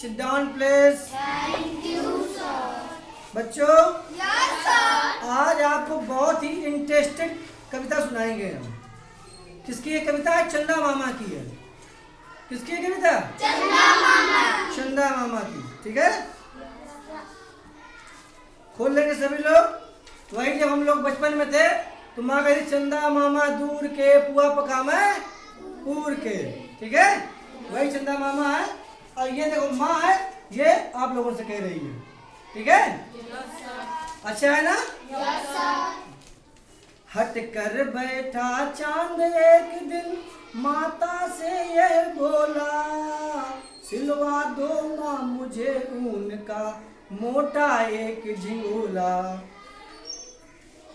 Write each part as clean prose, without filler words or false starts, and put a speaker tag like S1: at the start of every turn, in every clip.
S1: Sit down please.
S2: Thank you, sir.
S1: बच्चों,
S2: Yes, sir.
S1: आज आपको बहुत ही इंटरेस्टिंग कविता सुनाएंगे हम। किसकी ये कविता है? चंदा मामा की है। किसकी है कविता?
S2: चंदा मामा।
S1: चंदा मामा की। ठीक है, खोल लेंगे सभी लोग। वही जब हम लोग बचपन में थे तो माँ कहती चंदा मामा दूर के पुआ पका मैं पूर के। ठीक है, वही चंदा मामा है। और ये देखो माँ है, ये आप लोगों से कह रही है। ठीक है, अच्छा है ना?
S2: Yes, sir.
S1: हट कर बैठा चांद एक दिन माता से यह बोला, सिलवा दो माँ मुझे ऊन का मोटा एक झिंगोला।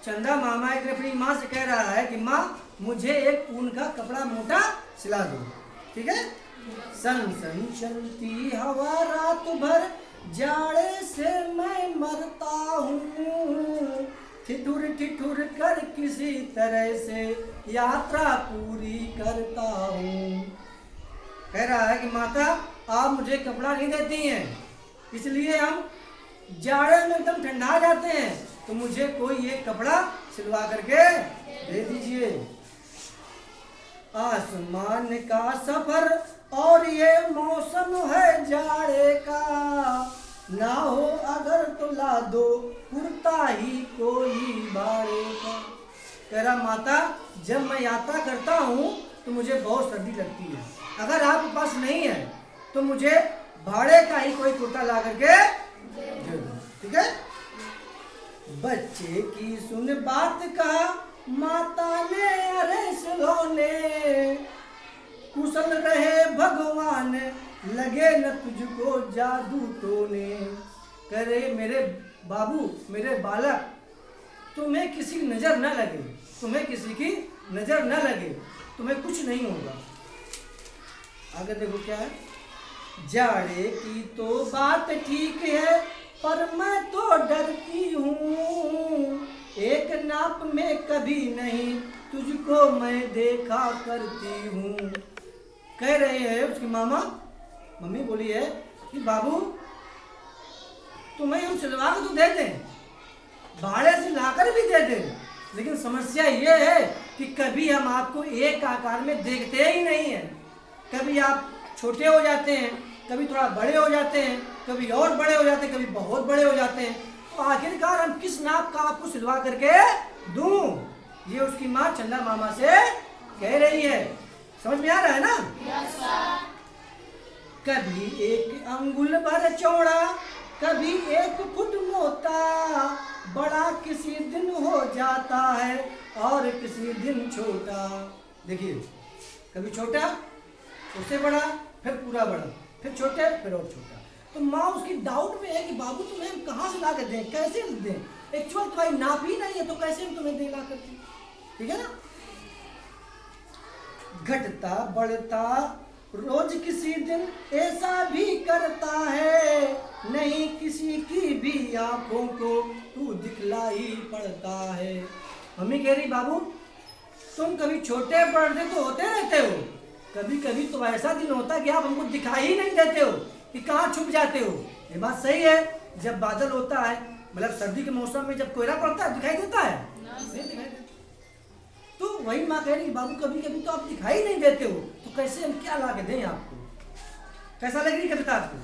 S1: चंदा मामा एक अपनी माँ से कह रहा है कि माँ मुझे एक ऊन का कपड़ा मोटा सिला दो। ठीक है, सन सन चलती हवा रात भर जाड़े से मैं मरता हूँ, ठिठुर कर किसी तरह से यात्रा पूरी करता हूँ। कह रहा है कि माता आप मुझे कपड़ा नहीं देती हैं, इसलिए हम जाड़े में एकदम ठंडा जाते हैं, तो मुझे कोई एक कपड़ा सिलवा करके दे दीजिए। आसमान का सफर और ये मौसम है जाड़े का, ना हो अगर तो ला दो कुर्ता ही कोई बाड़े का। कह रहा माता जब मैं यात्रा करता हूँ तो मुझे बहुत सर्दी लगती है, अगर आपके पास नहीं है तो मुझे भाड़े का ही कोई कुर्ता ला करके दे दो। ठीक है, बच्चे की सुन बात का माता ने अरे सुलोने, कुशल रहे भगवान लगे न तुझको जादू टोने। कह रहे मेरे बाबू मेरे बालक, तुम्हें किसी की नजर न लगे, तुम्हें किसी की नजर न लगे, तुम्हें कुछ नहीं होगा। आगे देखो क्या है, जाड़े की तो बात ठीक है पर मैं तो डरती हूँ, एक नाप में कभी नहीं तुझको मैं देखा करती हूँ। कह रहे हैं उसकी मामा, मम्मी बोली है कि बाबू तुम्हें हम सिलवा के तो दे दें, भाड़े से लाकर भी दे दें, लेकिन समस्या ये है कि कभी हम आपको एक आकार में देखते ही नहीं हैं। कभी आप छोटे हो जाते हैं, कभी थोड़ा बड़े हो जाते हैं, कभी और बड़े हो जाते हैं, कभी बहुत बड़े हो जाते हैं, तो आखिरकार हम किस नाप का आपको सिलवा करके दूं? ये उसकी माँ चंदा मामा से कह रही है। समझ में आ रहा है ना?
S2: Yes, sir.
S1: कभी एक अंगुल भर चौड़ा, कभी 1 फुट मोटा, बड़ा किसी दिन हो जाता है और किसी दिन छोटा। देखिए, कभी छोटा, उससे बड़ा, फिर पूरा बड़ा, फिर छोटे, फिर और छोटा। तो माँ उसकी डाउट में है कि बाबू तुम्हें हम कहाँ से ला कर दें, कैसे दें? एक्चुअल तुम्हारी नाप ही नहीं है तो कैसे हम तुम्हें दे ला करते? ठीक है ना? घटता बढ़ता रोज किसी दिन ऐसा भी करता है, नहीं किसी की भी आंखों को तू दिखलाई पड़ता है। मम्मी कह रही बाबू तुम कभी छोटे बड़े तो होते रहते हो, कभी कभी तो ऐसा दिन होता है कि आप हमको दिखाई ही नहीं देते हो कि कहाँ छुप जाते हो। ये बात सही है, जब बादल होता है मतलब सर्दी के मौसम में जब कोहरा पड़ता है दिखाई देता है? नहीं दिखाई देता। तो वही माँ कह रही बाबू कभी कभी तो आप दिखाई नहीं देते हो, तो कैसे हम क्या ला के दें आपको? कैसा लग रही कविता आपको?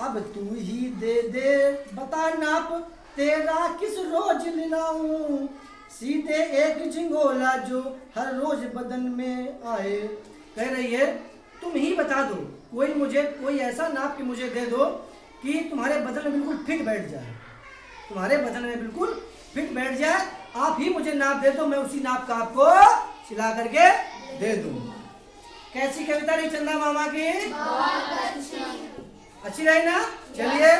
S1: अब तू ही दे दे बता नाप तेरा किस रोज लिलाऊं, सीधे एक झिंगोला जो हर रोज बदन में आए। कह रही है तुम ही बता दो, कोई ऐसा नाप कि मुझे दे दो कि तुम्हारे बदन में बिल्कुल फिट बैठ जाए, तुम्हारे बदन में बिल्कुल फिट बैठ जाए। आप ही मुझे नाप दे दो, मैं उसी नाप का आपको सिला करके दे दूं। कैसी कविता रही चंदा मामा की? अच्छी रही ना? चलिए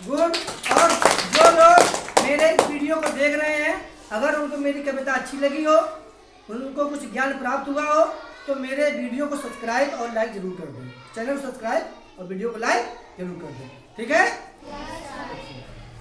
S1: गुड। और जो लोग मेरे इस वीडियो को देख रहे हैं, अगर उनको मेरी कविता अच्छी लगी हो, उनको कुछ ज्ञान प्राप्त हुआ हो, तो मेरे वीडियो को सब्सक्राइब और लाइक जरूर कर दें। चैनल सब्सक्राइब और वीडियो को लाइक जरूर कर दें। ठीक है?